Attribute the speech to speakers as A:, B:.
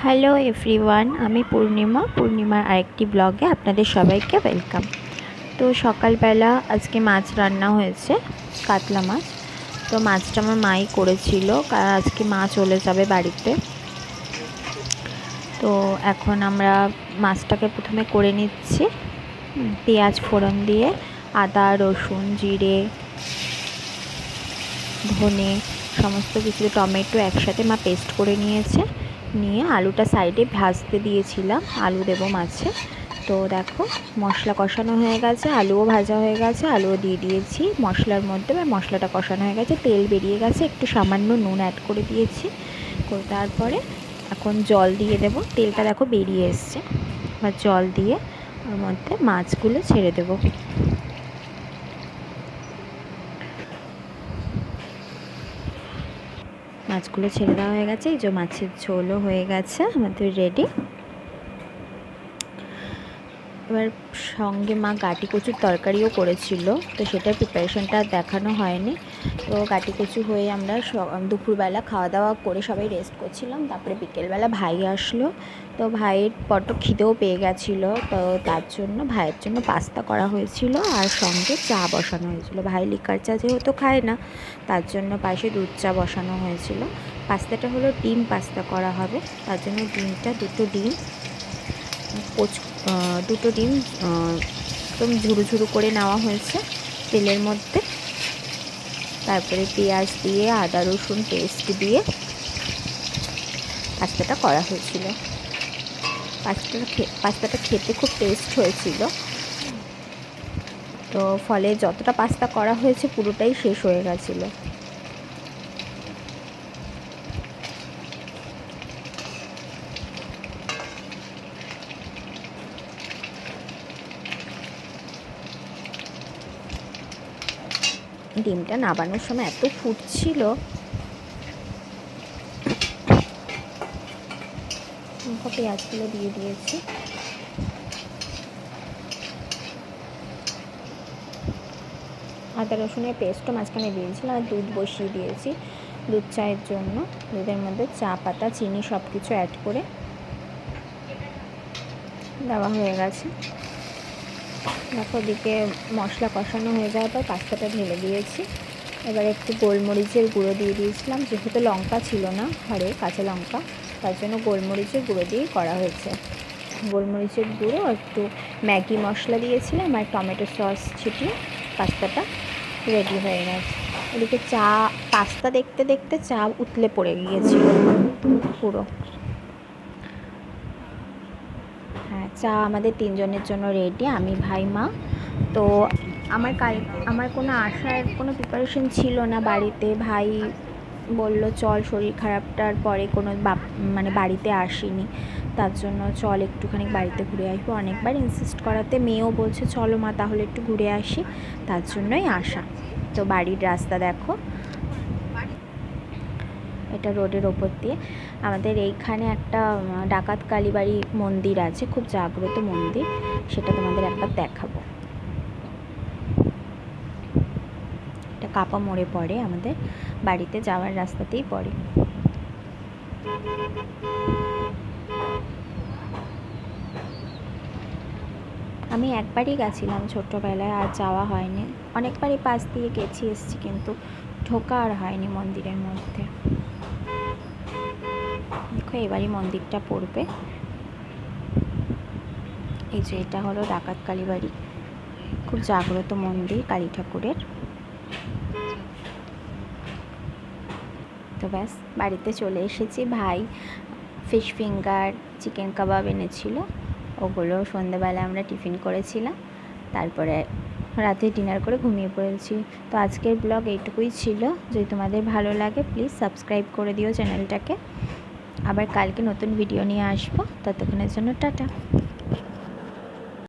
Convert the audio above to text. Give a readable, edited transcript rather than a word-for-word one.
A: Hello everyone, আমি পূর্ণিমার আরেকটি ব্লগে আপনাদের সবাইকে ওয়েলকাম। তো সকালবেলা আজকে মাছ রান্না হয়েছে, কাতলা মাছ। তো মাছটা আমার মাই করেছিল, কারণ আজকে মা চলে যাবে বাড়িতে। তো এখন আমরা মাছটাকে প্রথমে করে নিচ্ছি পেঁয়াজ ফোড়ন দিয়ে, আদা রসুন জিরে ধনে সমস্ত কিছু, টমেটো একসাথে মা পেস্ট করে নিয়ে আলুটা সাইডে ভাজতে দিয়েছিলাম, আলু দেবো মাছে। তো দেখো মশলা কষানো হয়ে গেছে, আলুও ভাজা হয়ে গেছে, আলুও দিয়ে দিয়েছি মশলার মধ্যে। মশলাটা কষানো হয়ে গেছে, তেল বেরিয়ে গেছে, একটু সামান্য নুন অ্যাড করে দিয়েছি। তারপরে এখন জল দিয়ে দেব, তেলটা দেখো বেরিয়ে এসছে। এবার জল দিয়ে ওর মধ্যে মাছগুলো ছেড়ে দেবো। মাছগুলো ছেড়ে দেওয়া হয়ে গেছে, এই যে মাছের ঝোলও হয়ে গেছে আমাদের রেডি। এবার সঙ্গে মা গাটি কচুর তরকারিও করেছিল, তো সেটার প্রিপারেশনটা দেখানো হয়নি। তো গাটি কচু হয়ে আমরা দুপুরবেলা খাওয়া দাওয়া করে সবাই রেস্ট করছিলাম। তারপরে বিকেলবেলা ভাই আসলো, তো ভাইয়ের বড্ড খিদেও পেয়ে গেছিলো, তো তার জন্য ভাইয়ের জন্য পাস্তা করা হয়েছিল আর সঙ্গে চা বসানো হয়েছিল। ভাই লিকার চা যেহেতু খায় না, তার জন্য পাশে দুধ চা বসানো হয়েছিল। পাস্তাটা হলো ডিম পাস্তা করা হবে, তার জন্য দুটো ডিম একদম ঝুরু ঝুরু করে নেওয়া হয়েছে তেলের মধ্যে। তারপরে পেঁয়াজ দিয়ে আদা রসুন পেস্ট দিয়ে পাস্তাটা করা হয়েছিল। পাস্তাটা খেতে খুব টেস্ট হয়েছিল। তো ফলে যতটা পাস্তা করা হয়েছে পুরোটাই শেষ হয়ে গেছিলো। ডিমটা নাবানোর সময় এত ফুটছিল, পেঁয়াজগুলো দিয়ে দিয়েছি। আদা রসুনের পেস্টও মাঝখানে দিয়েছিলাম, আর দুধ বসিয়ে দিয়েছি দুধ চায়ের জন্য। দুধের মধ্যে চা পাতা চিনি সব কিছু অ্যাড করে দেওয়া হয়ে গেছে। দেখো ওদিকে মশলা কষানো হয়ে যাওয়ার পর পাস্তাটা ঢেলে দিয়েছি। এবার একটু গোলমরিচের গুঁড়ো দিয়ে দিয়েছিলাম, যেহেতু লঙ্কা ছিল না ঘরে, কাঁচা লঙ্কা, তার জন্য গোলমরিচের গুঁড়ো দিয়েই করা হয়েছে। গোলমরিচের গুঁড়ো, একটু ম্যাগি মশলা দিয়েছিলাম আর টমেটো সস ছিটিয়ে পাস্তাটা রেডি হয়ে গেছে। এদিকে পাস্তা দেখতে দেখতে চা উতলে পড়ে গিয়েছিল পুরো। হ্যাঁ, চা আমাদের তিনজনের জন্য রেডি, আমি ভাই মা। তো আমার কোনো আসার কোনো প্রিপারেশন ছিল না বাড়িতে। ভাই বলল চল, শরীর খারাপটার পরে কোনো বাড়িতে আসিনি, তার জন্য চল একটুখানি বাড়িতে ঘুরে আসবো। অনেকবার ইনসিস্ট করাতে মেয়েও বলছে চলো মা তাহলে একটু ঘুরে আসি, তার জন্যই আসা। তো বাড়ির রাস্তা দেখো, এটা রোডের ওপর দিয়ে। আমাদের এইখানে একটা ডাকাত কালীবাড়ি মন্দির আছে, খুব জাগ্রত মন্দির, সেটা তোমাদের একবার দেখাবো। এটা কাপা মোড়ে পড়ে, আমাদের বাড়িতে যাওয়ার রাস্তাতেই পড়ে। আমি একবারই গেছিলাম ছোট্টবেলায়, আর যাওয়া হয়নি। অনেকবারই পাশ দিয়ে গেছি এসেছি, কিন্তু ঢোকা আর হয়নি মন্দিরের মধ্যে। দেখো এবারই মন্দিরটা পড়বে। এই যে এটা হলো ডাকাত কালীবাড়ি, খুব জাগ্রত মন্দির কালী ঠাকুরের। তো ব্যাস বাড়িতে চলে এসেছি। ভাই ফিশ ফিঙ্গার চিকেন কাবাব এনেছিল, ওগুলো সন্ধ্যেবেলা আমরা টিফিন করেছিলাম, তারপরে রাতে ডিনার করে ঘুমিয়ে পড়েছি। তো আজকের ব্লগ এইটুকুই ছিল। যদি তোমাদের ভালো লাগে প্লিজ সাবস্ক্রাইব করে দিও চ্যানেলটাকে। আবার কালকে নতুন ভিডিও নিয়ে আসবো, ততক্ষণের জন্য টাটা।